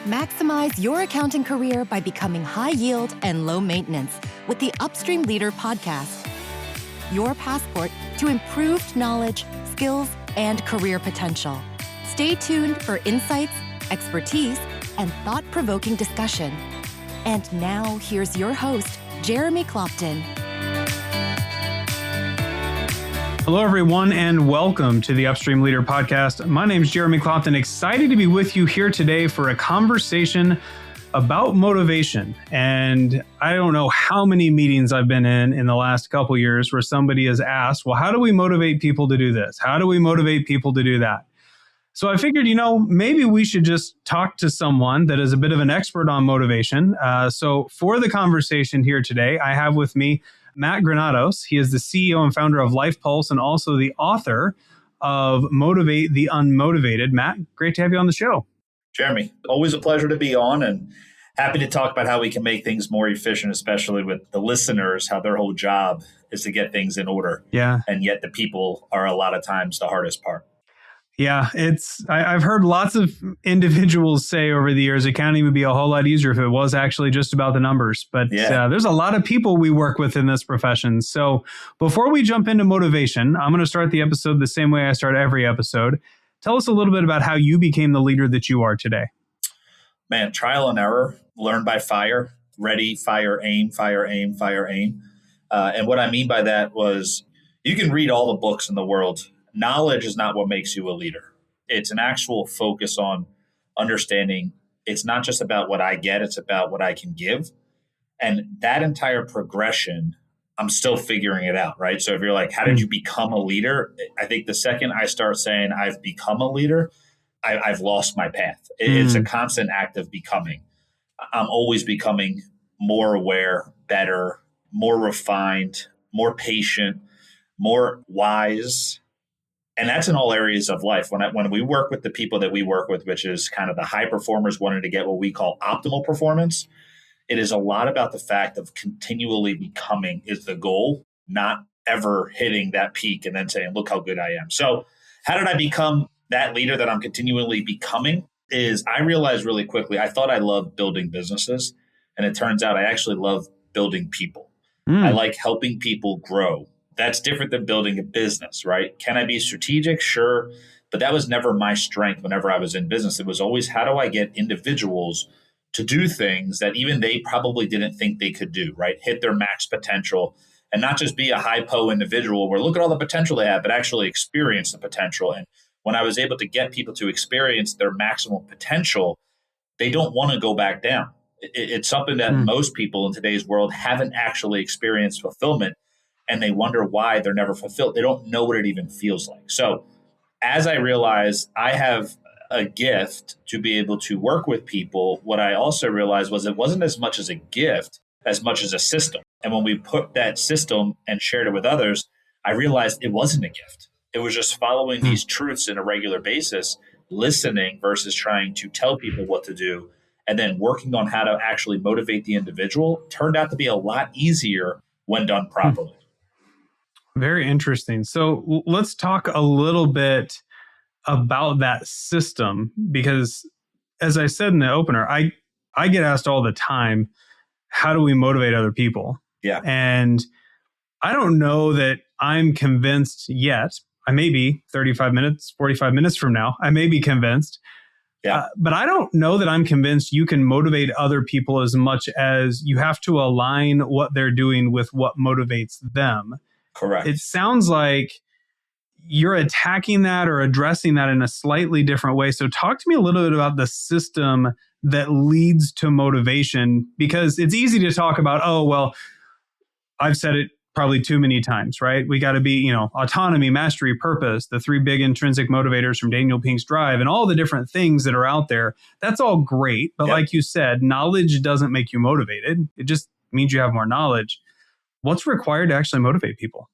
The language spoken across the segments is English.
Maximize your accounting career by becoming high yield and low maintenance with the Upstream Leader podcast. Your passport to improved knowledge, skills, and career potential. Stay tuned for insights, expertise, and thought-provoking discussion. And now, here's your host, Jeremy Clopton. Hello, everyone, and welcome to the Upstream Leader podcast. My name is Jeremy Clopton, excited to be with you here today for a conversation about motivation. And I don't know how many meetings I've been in the last couple of years where somebody has asked, well, how do we motivate people to do this? How do we motivate people to do that? So I figured, maybe we should just talk to someone that is a bit of an expert on motivation. So for the conversation here today, I have with me Matt Granados. He is the CEO and founder of Life Pulse and also the author of Motivate the Unmotivated. Matt, great to have you on the show. Jeremy, always a pleasure to be on and happy to talk about how we can make things more efficient, especially with the listeners, how their whole job is to get things in order. Yeah. And yet the people are a lot of times the hardest part. Yeah, I've heard lots of individuals say over the years, accounting would be a whole lot easier if it was actually just about the numbers. But there's a lot of people we work with in this profession. So before we jump into motivation, I'm going to start the episode the same way I start every episode. Tell us a little bit about how you became the leader that you are today. Man, trial and error, learn by fire, ready, fire, aim, fire, aim, fire, aim. And what I mean by that was you can read all the books in the world. Knowledge is not what makes you a leader. It's an actual focus on understanding it's not just about what I get, it's about what I can give. And that entire progression, I'm still figuring it out, right? So if you're like, how did you become a leader? I think the second I start saying I've become a leader, I've lost my path. It's a constant act of becoming. I'm always becoming more aware, better, more refined, more patient, more wise. And that's in all areas of life. When we work with the people that we work with, which is kind of the high performers wanting to get what we call optimal performance, it is a lot about the fact of continually becoming is the goal, not ever hitting that peak and then saying, look how good I am. So how did I become that leader that I'm continually becoming? Is I realized really quickly, I thought I loved building businesses. And it turns out I actually love building people. I like helping people grow. That's different than building a business, right? Can I be strategic? Sure. But that was never my strength whenever I was in business. It was always, how do I get individuals to do things that even they probably didn't think they could do, right? Hit their max potential and not just be a hypo individual where look at all the potential they have, but actually experience the potential. And when I was able to get people to experience their maximum potential, they don't want to go back down. It's something that most people in today's world haven't actually experienced fulfillment. And they wonder why they're never fulfilled. They don't know what it even feels like. So as I realized I have a gift to be able to work with people, what I also realized was it wasn't as much as a gift as much as a system. And when we put that system and shared it with others, I realized it wasn't a gift. It was just following these truths on a regular basis, listening versus trying to tell people what to do, and then working on how to actually motivate the individual turned out to be a lot easier when done properly. Very interesting. So let's talk a little bit about that system, because as I said in the opener, I get asked all the time, how do we motivate other people? Yeah. And I don't know that I'm convinced yet. I may be 35 minutes, 45 minutes from now, I may be convinced. Yeah. But I don't know that I'm convinced you can motivate other people as much as you have to align what they're doing with what motivates them. Correct. It sounds like you're attacking that or addressing that in a slightly different way. So talk to me a little bit about the system that leads to motivation, because it's easy to talk about, oh, well, I've said it probably too many times, right? We got to be, autonomy, mastery, purpose, the 3 big intrinsic motivators from Daniel Pink's Drive and all the different things that are out there. That's all great. But like you said, knowledge doesn't make you motivated. It just means you have more knowledge. What's required to actually motivate people?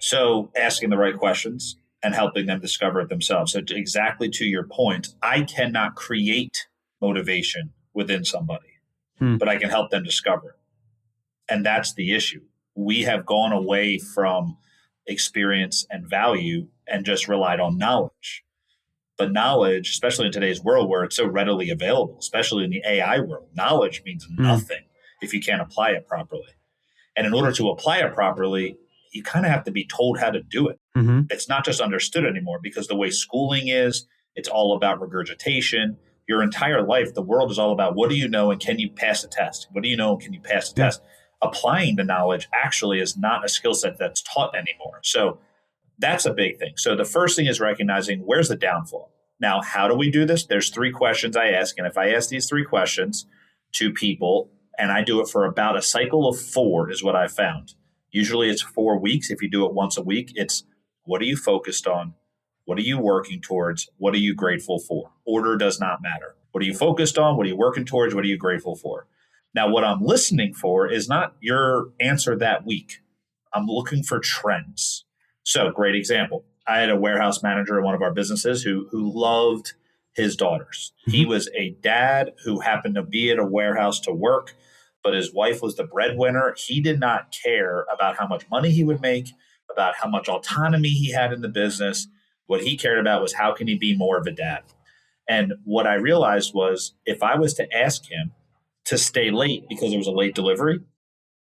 So asking the right questions and helping them discover it themselves. So exactly to your point, I cannot create motivation within somebody, but I can help them discover it. And that's the issue. We have gone away from experience and value and just relied on knowledge. But knowledge, especially in today's world where it's so readily available, especially in the AI world, knowledge means nothing if you can't apply it properly. And in order to apply it properly, you kind of have to be told how to do it. Mm-hmm. It's not just understood anymore, because the way schooling is, it's all about regurgitation. Your entire life, the world is all about what do you know and can you pass a test? What do you know and can you pass a test? Applying the knowledge actually is not a skill set that's taught anymore. So that's a big thing. So the first thing is recognizing where's the downfall. Now, how do we do this? There's 3 questions I ask. And if I ask these 3 questions to people, and I do it for about a cycle of 4 is what I found. Usually it's 4 weeks. If you do it once a week, it's what are you focused on? What are you working towards? What are you grateful for? Order does not matter. What are you focused on? What are you working towards? What are you grateful for? Now, what I'm listening for is not your answer that week. I'm looking for trends. So, great example. I had a warehouse manager in one of our businesses who loved his daughters. He was a dad who happened to be at a warehouse to work, but his wife was the breadwinner. He did not care about how much money he would make, about how much autonomy he had in the business. What he cared about was how can he be more of a dad? And what I realized was if I was to ask him to stay late because there was a late delivery,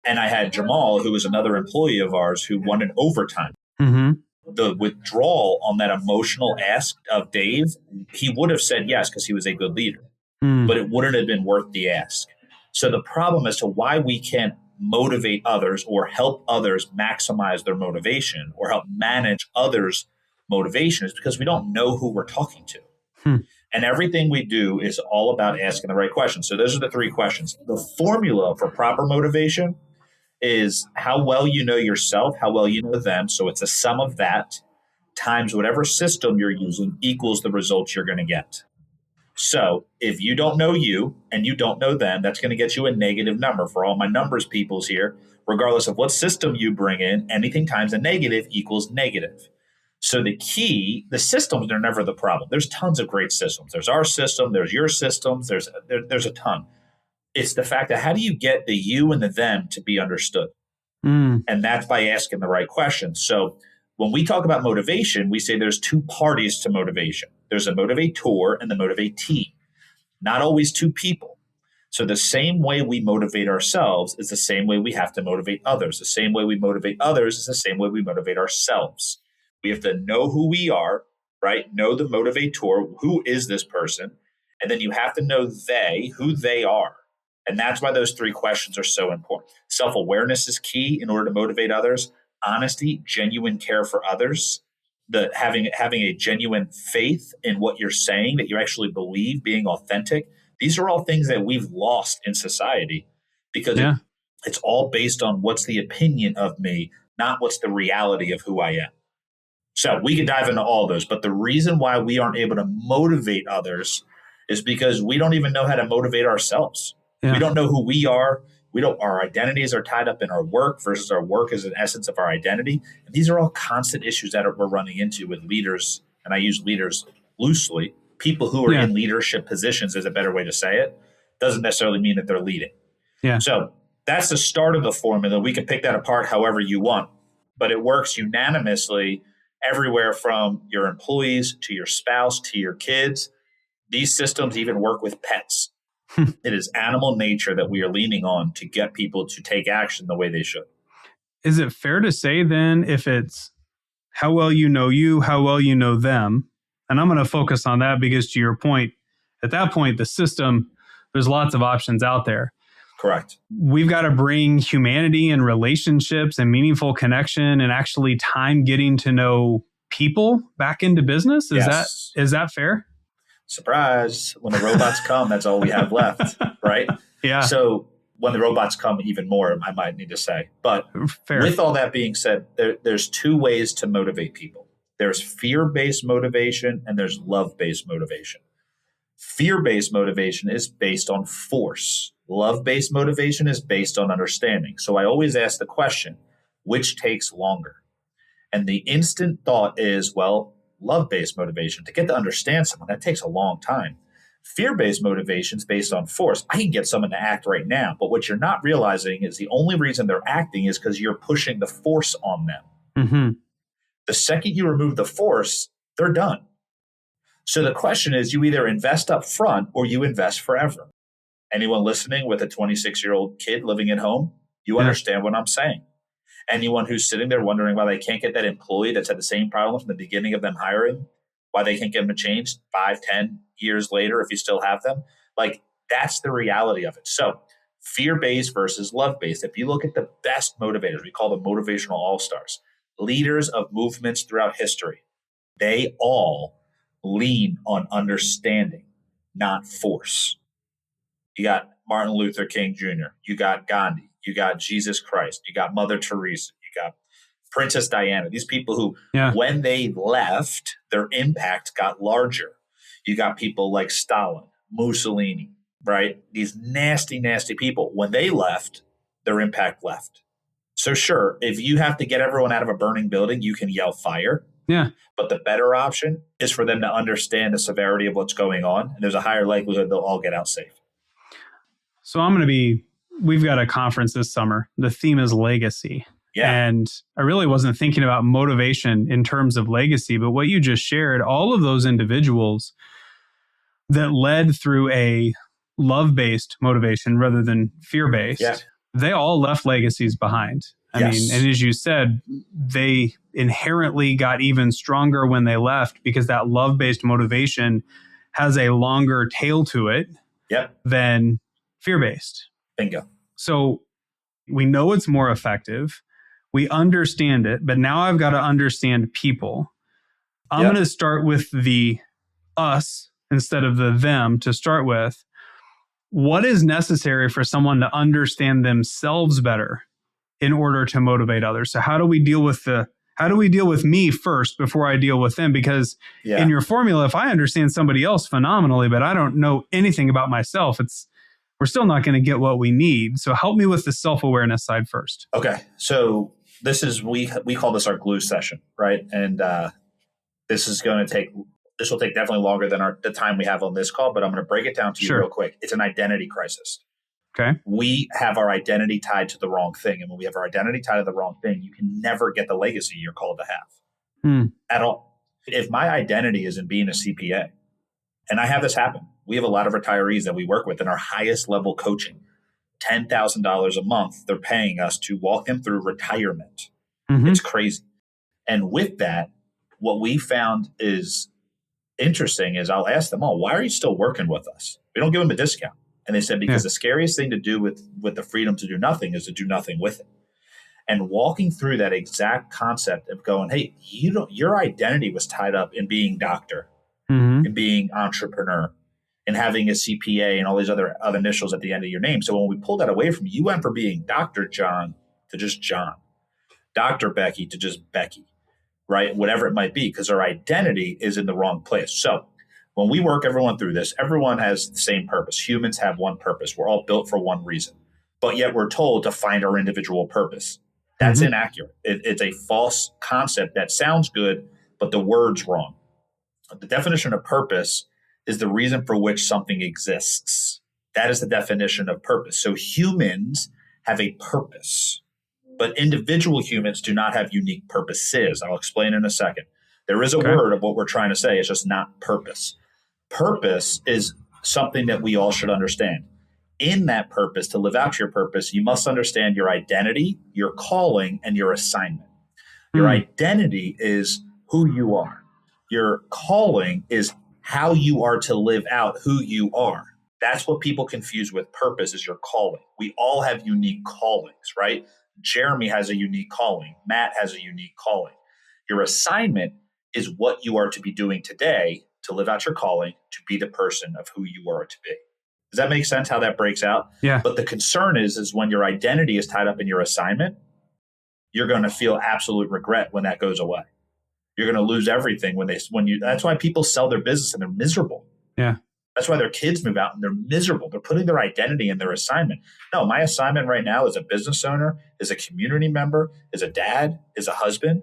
and I had Jamal, who was another employee of ours, who wanted overtime. The withdrawal on that emotional ask of Dave, he would have said yes because he was a good leader, but it wouldn't have been worth the ask. So the problem as to why we can't motivate others or help others maximize their motivation or help manage others' motivation is because we don't know who we're talking to. And everything we do is all about asking the right questions. So those are the 3 questions. The formula for proper motivation is how well you know yourself, how well you know them. So it's a sum of that times whatever system you're using equals the results you're going to get. So if you don't know you and you don't know them, that's going to get you a negative number. For all my numbers peoples here, regardless of what system you bring in, anything times a negative equals negative. So the key, the systems are never the problem. There's tons of great systems. There's our system, there's your systems, there's a ton. It's the fact that how do you get the you and the them to be understood? And that's by asking the right questions. So when we talk about motivation, we say there's 2 parties to motivation. There's a motivator and the motivatee, not always 2 people. So the same way we motivate ourselves is the same way we have to motivate others. The same way we motivate others is the same way we motivate ourselves. We have to know who we are, right? Know the motivator. Who is this person? And then you have to know who they are. And that's why those 3 questions are so important. Self-awareness is key in order to motivate others. Honesty, genuine care for others, having a genuine faith in what you're saying, that you actually believe, being authentic. These are all things that we've lost in society because it's all based on what's the opinion of me, not what's the reality of who I am. So we can dive into all those, but the reason why we aren't able to motivate others is because we don't even know how to motivate ourselves. We don't know who we are. Our identities are tied up in our work versus our work is an essence of our identity. And these are all constant issues that we're running into with leaders. And I use leaders loosely. People who are in leadership positions is a better way to say it. Doesn't necessarily mean that they're leading. So that's the start of the formula. We can pick that apart however you want, but it works unanimously everywhere from your employees to your spouse to your kids. These systems even work with pets. It is animal nature that we are leaning on to get people to take action the way they should. Is it fair to say then, if it's how well you know you, how well you know them, and I'm going to focus on that because to your point, at that point, the system, there's lots of options out there. Correct. We've got to bring humanity and relationships and meaningful connection and actually time getting to know people back into business. Is that fair? Surprise. When the robots come, that's all we have left, right? So when the robots come, even more, I might need to say. But with all that being said, there's 2 ways to motivate people. There's fear-based motivation and there's love-based motivation. Fear-based motivation is based on force. Love-based motivation is based on understanding. So I always ask the question, which takes longer? And the instant thought is, well, love-based motivation, to get to understand someone, that takes a long time. Fear-based motivation is based on force. I can get someone to act right now, but what you're not realizing is the only reason they're acting is because you're pushing the force on them. The second you remove the force, they're done. So the question is, you either invest up front or you invest forever. Anyone listening with a 26-year-old kid living at home, you understand what I'm saying. Anyone who's sitting there wondering why they can't get that employee that's had the same problem from the beginning of them hiring, why they can't get them to change 5, 10 years later if you still have them. Like, that's the reality of it. So fear-based versus love-based. If you look at the best motivators, we call them motivational all-stars, leaders of movements throughout history, they all lean on understanding, not force. You got Martin Luther King Jr., you got Gandhi, you got Jesus Christ, you got Mother Teresa, you got Princess Diana. These people who, when they left, their impact got larger. You got people like Stalin, Mussolini, right? These nasty, nasty people. When they left, their impact left. So sure, if you have to get everyone out of a burning building, you can yell fire. Yeah. But the better option is for them to understand the severity of what's going on. And there's a higher likelihood they'll all get out safe. So we've got a conference this summer. The theme is legacy. Yeah. And I really wasn't thinking about motivation in terms of legacy, but what you just shared, all of those individuals that led through a love-based motivation rather than fear-based, they all left legacies behind. I mean, and as you said, they inherently got even stronger when they left because that love-based motivation has a longer tail to it than fear-based. Bingo. So we know it's more effective. We understand it, but now I've got to understand people. I'm going to start with the us instead of the them to start with. What is necessary for someone to understand themselves better in order to motivate others? So how do we deal with me first before I deal with them? Because in your formula, if I understand somebody else phenomenally, but I don't know anything about myself, we're still not going to get what we need. So help me with the self-awareness side first. Okay. So this is, we call this our glue session, right? And this will take definitely longer than the time we have on this call, but I'm going to break it down to you real quick. It's an identity crisis. Okay. We have our identity tied to the wrong thing. And when we have our identity tied to the wrong thing, you can never get the legacy you're called to have at all. If my identity is in being a CPA, and I have this happen, we have a lot of retirees that we work with in our highest level coaching, $10,000 a month, they're paying us to walk them through retirement. It's crazy. And with that, what we found is interesting is I'll ask them all, why are you still working with us? We don't give them a discount. And they said, because the scariest thing to do with the freedom to do nothing is to do nothing with it. And walking through that exact concept of going, hey, your identity was tied up in being doctor, in being entrepreneur, and having a CPA and all these other initials at the end of your name. So when we pulled that away from you, you went from being Dr. John to just John, Dr. Becky to just Becky, right? Whatever it might be, because our identity is in the wrong place. So when we work everyone through this, everyone has the same purpose. Humans have one purpose. We're all built for one reason, but yet we're told to find our individual purpose. That's inaccurate. It's a false concept that sounds good, but the word's wrong. The definition of purpose is the reason for which something exists. That is the definition of purpose. So humans have a purpose, but individual humans do not have unique purposes. I'll explain in a second. There is a word of what we're trying to say. It's just not purpose. Purpose is something that we all should understand. In that purpose, to live out your purpose, you must understand your identity, your calling, and your assignment. Your identity is who you are. Your calling is how you are to live out who you are. That's what people confuse with purpose is your calling. We all have unique callings, right? Jeremy has a unique calling. Matt has a unique calling. Your assignment is what you are to be doing today to live out your calling, to be the person of who you are to be. Does that make sense how that breaks out? Yeah. But the concern is when your identity is tied up in your assignment, you're going to feel absolute regret when that goes away. You're going to lose everything that's why people sell their business and they're miserable. Yeah. That's why their kids move out and they're miserable. They're putting their identity in their assignment. No, my assignment right now as a business owner, as a community member, as a dad, as a husband,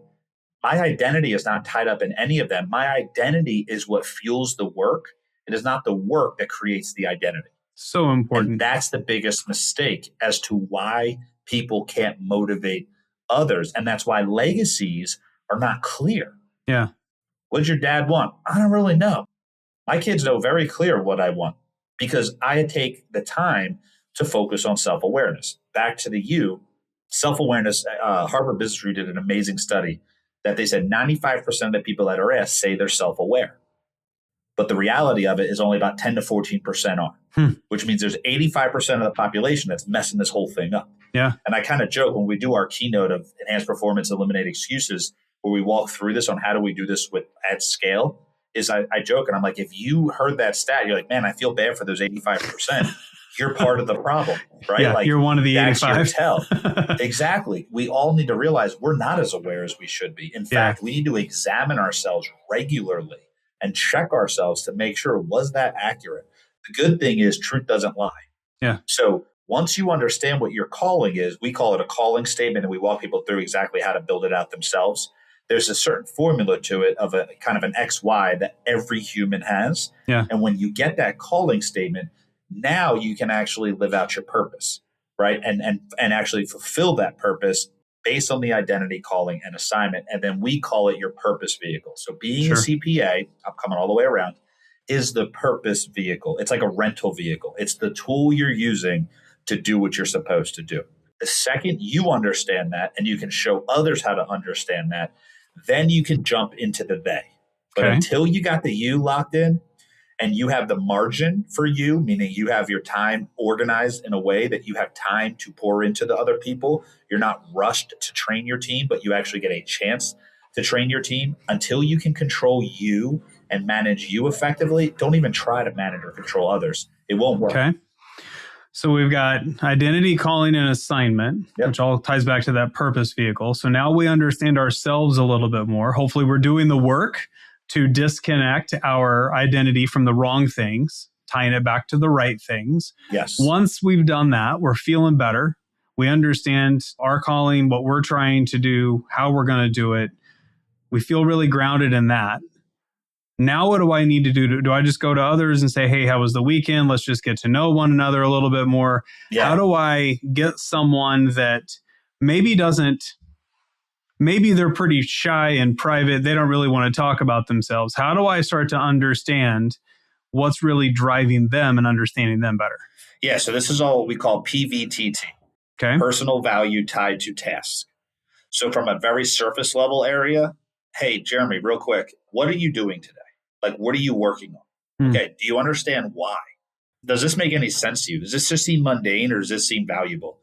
my identity is not tied up in any of them. My identity is what fuels the work. It is not the work that creates the identity. So important. And that's the biggest mistake as to why people can't motivate others. And that's why legacies are not clear. Yeah. What does your dad want? I don't really know. My kids know very clear what I want because I take the time to focus on self-awareness. Back to the you, self-awareness, Harvard Business Review did an amazing study that they said 95% of the people that are asked say they're self-aware. But the reality of it is only about 10 to 14% are, which means there's 85% of the population that's messing this whole thing up. Yeah. And I kind of joke when we do our keynote of Enhanced Performance, Eliminate Excuses, where we walk through this on how do we do this at scale, is I joke and I'm like, if you heard that stat, you're like, man, I feel bad for those 85%. You're part of the problem, right? Yeah, like you're one of the that's 85. Your tell. Exactly. We all need to realize we're not as aware as we should be. In fact, we need to examine ourselves regularly and check ourselves to make sure, was that accurate? The good thing is truth doesn't lie. Yeah. So once you understand what your calling is, we call it a calling statement, and we walk people through exactly how to build it out themselves. There's a certain formula to it of a kind of an XY that every human has. Yeah. And when you get that calling statement, now you can actually live out your purpose, right? And actually fulfill that purpose based on the identity, calling, and assignment. And then we call it your purpose vehicle. So being a CPA, I'm coming all the way around, is the purpose vehicle. It's like a rental vehicle. It's the tool you're using to do what you're supposed to do. The second you understand that and you can show others how to understand that, then you can jump into the they. But until you got the you locked in and you have the margin for you, meaning you have your time organized in a way that you have time to pour into the other people, you're not rushed to train your team, but you actually get a chance to train your team. Until you can control you and manage you effectively, don't even try to manage or control others. It won't work. Okay. So we've got identity, calling, and assignment, which all ties back to that purpose vehicle. So now we understand ourselves a little bit more. Hopefully we're doing the work to disconnect our identity from the wrong things, tying it back to the right things. Yes. Once we've done that, we're feeling better. We understand our calling, what we're trying to do, how we're going to do it. We feel really grounded in that. Now, what do I need to do? Do I just go to others and say, hey, how was the weekend? Let's just get to know one another a little bit more. Yeah. How do I get someone that maybe they're pretty shy and private. They don't really want to talk about themselves. How do I start to understand what's really driving them and understanding them better? Yeah, so this is all what we call PVTT. Okay. Personal value tied to task. So from a very surface level area, hey, Jeremy, real quick, what are you doing today? Like, what are you working on? Okay, do you understand why? Does this make any sense to you? Does this just seem mundane or does this seem valuable?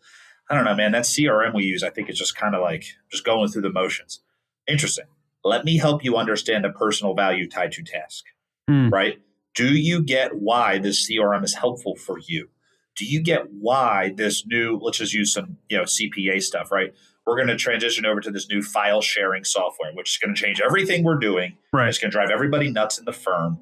I don't know, man. That CRM we use, I think it's just kind of like just going through the motions. Interesting. Let me help you understand the personal value tied to task, right? Do you get why this CRM is helpful for you? Do you get why this new, let's just use some, CPA stuff, right? We're going to transition over to this new file sharing software, which is going to change everything we're doing. Right. It's going to drive everybody nuts in the firm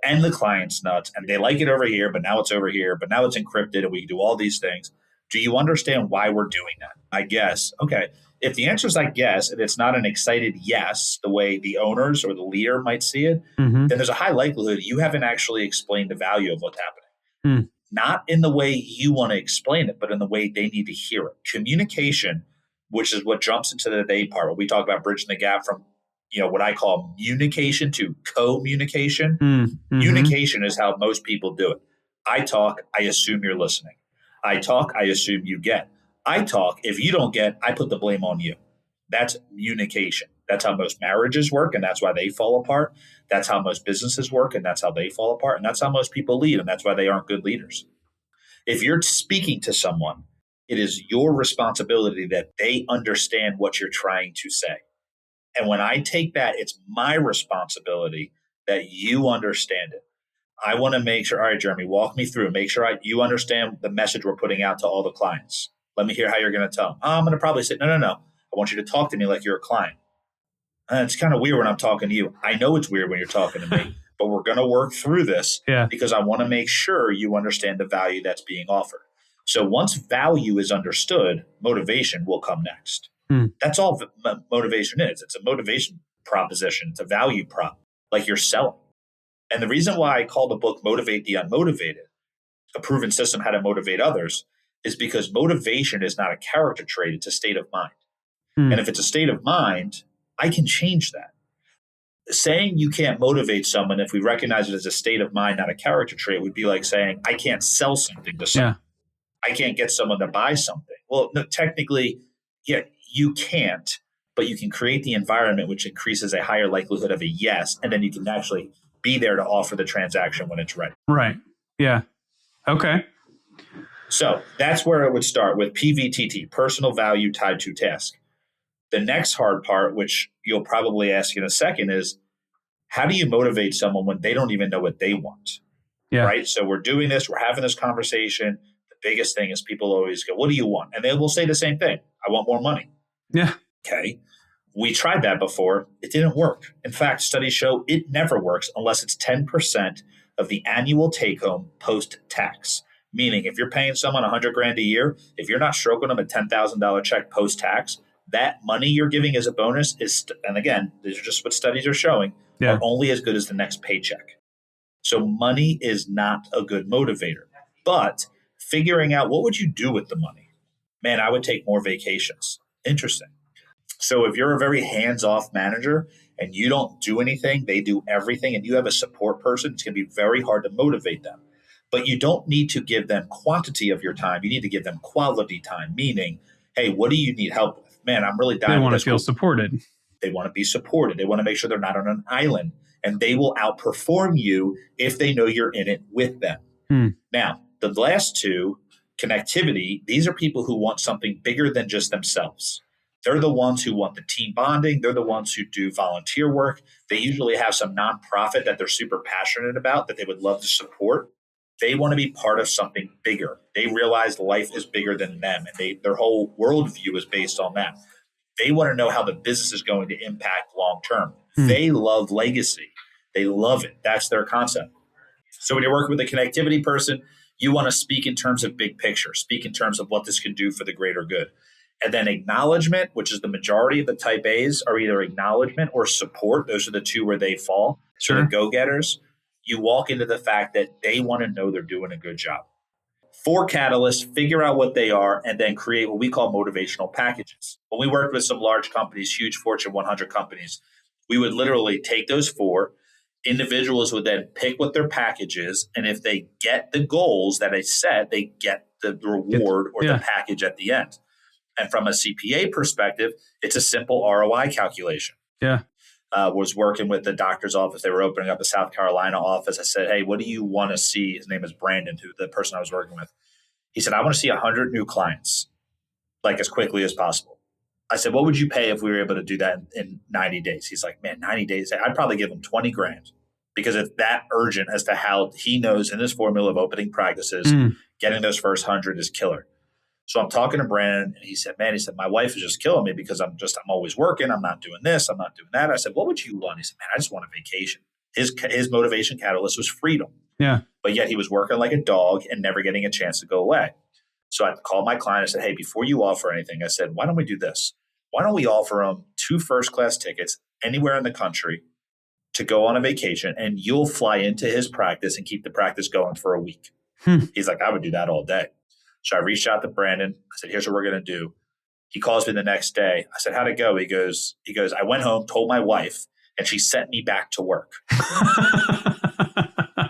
and the clients nuts. And they like it over here, but now it's over here, but now it's encrypted and we can do all these things. Do you understand why we're doing that? I guess. Okay. If the answer is I guess, and it's not an excited yes, the way the owners or the leader might see it, then there's a high likelihood you haven't actually explained the value of what's happening. Not in the way you want to explain it, but in the way they need to hear it. Communication, which is what jumps into the they part, when we talk about bridging the gap from what I call communication to communication. Communication is how most people do it. I talk, I assume you're listening. I talk, I assume you get. I talk, if you don't get, I put the blame on you. That's communication. That's how most marriages work, and that's why they fall apart. That's how most businesses work, and that's how they fall apart. And that's how most people lead, and that's why they aren't good leaders. If you're speaking to someone, it is your responsibility that they understand what you're trying to say. And when I take that, it's my responsibility that you understand it. I want to make sure, all right, Jeremy, walk me through, make sure you understand the message we're putting out to all the clients. Let me hear how you're going to tell them. I'm going to probably say, no. I want you to talk to me like you're a client. It's kind of weird when I'm talking to you. I know it's weird when you're talking to me, but we're going to work through this because I want to make sure you understand the value that's being offered. So once value is understood, motivation will come next. That's all motivation is. It's a motivation proposition. It's a value prop, like you're selling. And the reason why I call the book Motivate the Unmotivated, a proven system how to motivate others, is because motivation is not a character trait. It's a state of mind. And if it's a state of mind, I can change that. saying you can't motivate someone, if we recognize it as a state of mind, not a character trait, would be like saying, I can't sell something to someone. I can't get someone to buy something. Well, no, technically, yeah, you can't, but you can create the environment which increases a higher likelihood of a yes. And then you can actually be there to offer the transaction when it's ready. Right. Yeah. Okay. So that's where it would start with PVTT, personal value tied to task. The next hard part, which you'll probably ask in a second, is how do you motivate someone when they don't even know what they want? Yeah. Right. So we're doing this, we're having this conversation. The biggest thing is people always go, what do you want? And they will say the same thing. I want more money. Yeah. Okay. We tried that before. It didn't work. In fact, studies show it never works unless it's 10% of the annual take home post tax. Meaning if you're paying someone $100,000 a year, if you're not stroking them a $10,000 check post tax, that money you're giving as a bonus is, and again, these are just what studies are showing, are only as good as the next paycheck. So money is not a good motivator. But figuring out what would you do with the money? Man, I would take more vacations. Interesting. So if you're a very hands-off manager and you don't do anything, they do everything, and you have a support person, it's going to be very hard to motivate them. But you don't need to give them quantity of your time. You need to give them quality time, meaning, hey, what do you need help with? Man, I'm really dying. They want to feel supported. They want to be supported. They want to make sure they're not on an island, and they will outperform you if they know you're in it with them. Now, the last two, connectivity, these are people who want something bigger than just themselves. They're the ones who want the team bonding. They're the ones who do volunteer work. They usually have some nonprofit that they're super passionate about that they would love to support. They want to be part of something bigger. They realize life is bigger than them, and their whole worldview is based on that. They want to know how the business is going to impact long term. They love legacy. They love it. That's their concept. So when you're working with a connectivity person, you want to speak in terms of big picture, speak in terms of what this can do for the greater good. And then acknowledgement, which is the majority of the type A's, are either acknowledgement or support. Those are the two where they fall. Sure. So the go-getters, you walk into the fact that they want to know they're doing a good job. 4 catalysts, figure out what they are, and then create what we call motivational packages. When we worked with some large companies, huge Fortune 100 companies, we would literally take those 4. Individuals would then pick what their package is, and if they get the goals that I set, they get the reward or the package at the end. And from a CPA perspective, it's a simple ROI calculation. Yeah. Was working with the doctor's office. They were opening up a South Carolina office. I said, hey, what do you want to see? His name is Brandon, who the person I was working with. He said, I want to see 100 new clients, like as quickly as possible. I said, what would you pay if we were able to do that in 90 days? He's like, man, 90 days. I'd probably give him $20,000 because it's that urgent as to how he knows in this formula of opening practices, getting those first 100 is killer. So I'm talking to Brandon, and he said, my wife is just killing me because I'm always working. I'm not doing this. I'm not doing that. I said, what would you want? He said, man, I just want a vacation. His motivation catalyst was freedom. Yeah. But yet he was working like a dog and never getting a chance to go away. So I called my client. I said, hey, before you offer anything, I said, why don't we do this? Why don't we offer him 2 first-class tickets anywhere in the country to go on a vacation, and you'll fly into his practice and keep the practice going for a week. He's like, I would do that all day. So I reached out to Brandon. I said, here's what we're going to do. He calls me the next day. I said, how'd it go? He goes, I went home, told my wife, and she sent me back to work.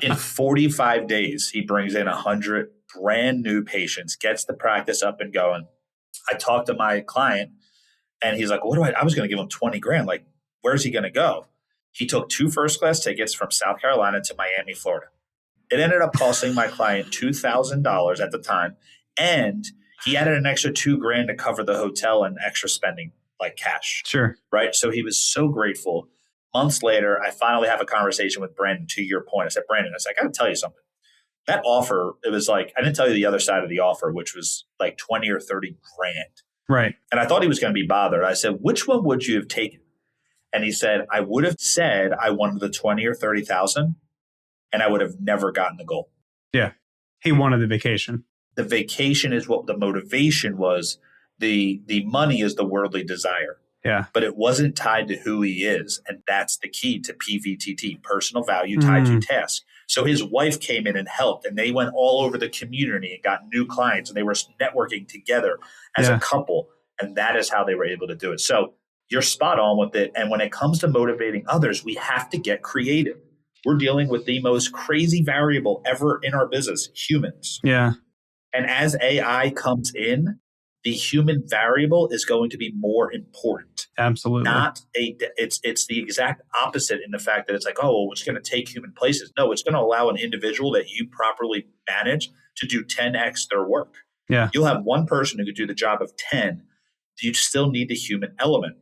In 45 days, he brings in 100 brand new patients, gets the practice up and going. I talked to my client, and he's like, I was going to give him $20,000. Like, where's he going to go? He took 2 first-class tickets from South Carolina to Miami, Florida. It ended up costing my client $2,000 at the time. And he added an extra $2,000 to cover the hotel and extra spending like cash. Sure. Right. So he was so grateful. Months later, I finally have a conversation with Brandon. To your point, I said, Brandon, I got to tell you something. That offer, it was like, I didn't tell you the other side of the offer, which was like 20 or 30 grand. Right. And I thought he was going to be bothered. I said, which one would you have taken? And he said, I would have said I wanted the 20 or 30,000, and I would have never gotten the goal. Yeah. He wanted the vacation. The vacation is what the motivation was. The money is the worldly desire. Yeah. But it wasn't tied to who he is. And that's the key to PVTT, personal value tied to task. So his wife came in and helped, and they went all over the community and got new clients, and they were networking together as a couple. And that is how they were able to do it. So you're spot on with it. And when it comes to motivating others, we have to get creative. We're dealing with the most crazy variable ever in our business, humans. Yeah. And as AI comes in, the human variable is going to be more important. Absolutely. It's the exact opposite in the fact that it's like, oh, well, it's going to take human places. No, it's going to allow an individual that you properly manage to do 10x their work. Yeah. You'll have one person who could do the job of 10. You still need the human element.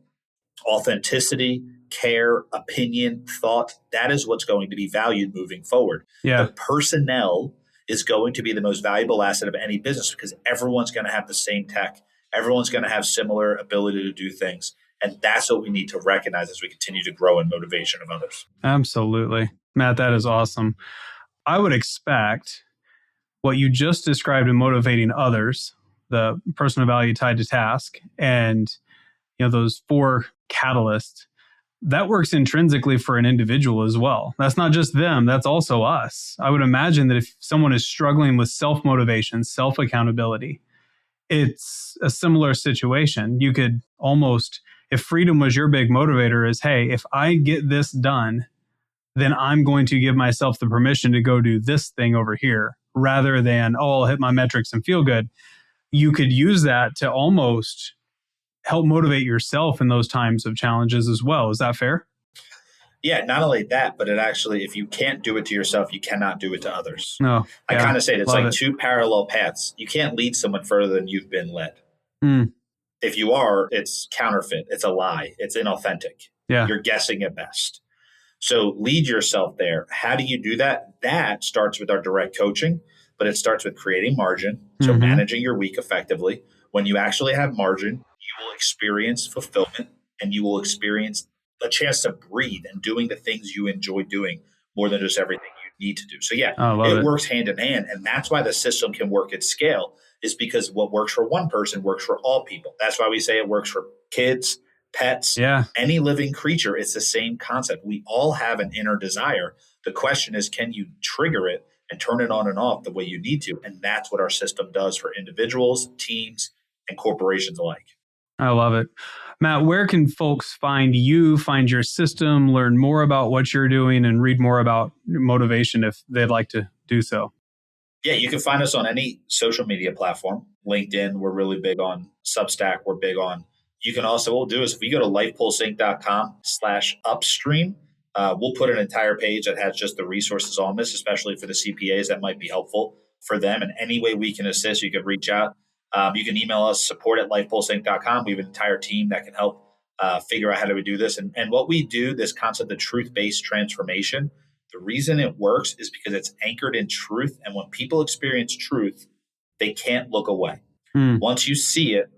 Authenticity, care, opinion, thought, that is what's going to be valued moving forward. Yeah. The personnel is going to be the most valuable asset of any business because everyone's going to have the same tech. Everyone's going to have similar ability to do things. And that's what we need to recognize as we continue to grow in motivation of others. Absolutely. Matt, that is awesome. I would expect what you just described in motivating others, the personal value tied to task, and those 4 catalysts, that works intrinsically for an individual as well. That's not just them, that's also us. I would imagine that if someone is struggling with self-motivation, self-accountability, it's a similar situation. You could almost, if freedom was your big motivator, is, hey, if I get this done, then I'm going to give myself the permission to go do this thing over here, rather than, oh, I'll hit my metrics and feel good. You could use that to almost help motivate yourself in those times of challenges as well. Is that fair? Yeah, not only that, but it actually, if you can't do it to yourself, you cannot do it to others. No, I kind of say it's like 2 parallel paths. You can't lead someone further than you've been led. If you are, it's counterfeit. It's a lie. It's inauthentic. Yeah. You're guessing at best. So lead yourself there. How do you do that? That starts with our direct coaching, but it starts with creating margin. So managing your week effectively. When you actually have margin, you will experience fulfillment and you will experience a chance to breathe and doing the things you enjoy doing more than just everything you need to do. So it works hand in hand. And that's why the system can work at scale, is because what works for one person works for all people. That's why we say it works for kids, pets, any living creature. It's the same concept. We all have an inner desire. The question is, can you trigger it and turn it on and off the way you need to? And that's what our system does for individuals, teams, and corporations alike. I love it. Matt, where can folks find you, find your system, learn more about what you're doing, and read more about motivation if they'd like to do so? Yeah, you can find us on any social media platform. LinkedIn, we're really big on. Substack, we're big on. You can also, what we'll do is if you go to lifepulseinc.com/upstream, we'll put an entire page that has just the resources on this, especially for the CPAs that might be helpful for them. And any way we can assist, you can reach out. You can email us, support@lifepulseinc.com. We have an entire team that can help figure out how do we do this. And what we do, this concept of truth-based transformation, the reason it works is because it's anchored in truth. And when people experience truth, they can't look away. Once you see it,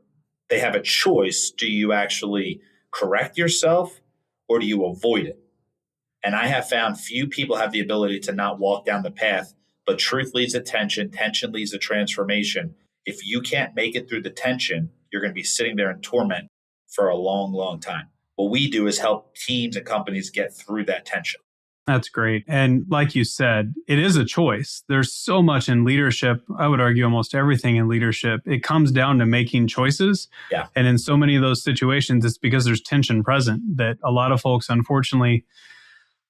they have a choice. Do you actually correct yourself or do you avoid it? And I have found few people have the ability to not walk down the path, but truth leads to tension. Tension leads to transformation. If you can't make it through the tension, you're going to be sitting there in torment for a long, long time. What we do is help teams and companies get through that tension. That's great. And like you said, it is a choice. There's so much in leadership. I would argue almost everything in leadership. It comes down to making choices. Yeah. And in so many of those situations, it's because there's tension present that a lot of folks, unfortunately,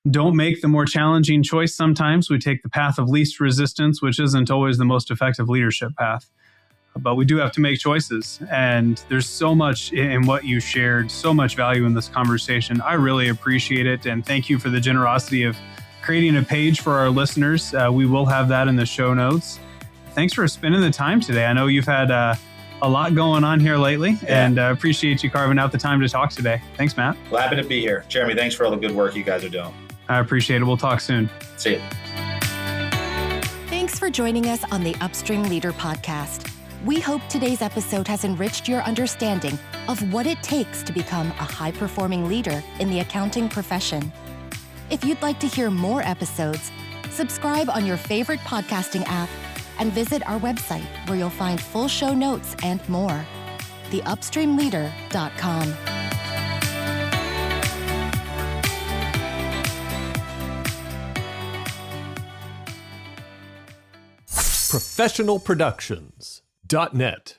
don't make the more challenging choice. Sometimes we take the path of least resistance, which isn't always the most effective leadership path. But we do have to make choices. And there's so much in what you shared, so much value in this conversation. I really appreciate it. And thank you for the generosity of creating a page for our listeners. We will have that in the show notes. Thanks for spending the time today. I know you've had a lot going on here lately, and appreciate you carving out the time to talk today. Thanks, Matt. Well, happy to be here. Jeremy, thanks for all the good work you guys are doing. I appreciate it. We'll talk soon. See you. Thanks for joining us on the Upstream Leader podcast. We hope today's episode has enriched your understanding of what it takes to become a high-performing leader in the accounting profession. If you'd like to hear more episodes, subscribe on your favorite podcasting app and visit our website where you'll find full show notes and more. theupstreamleader.com. professionalproductions.net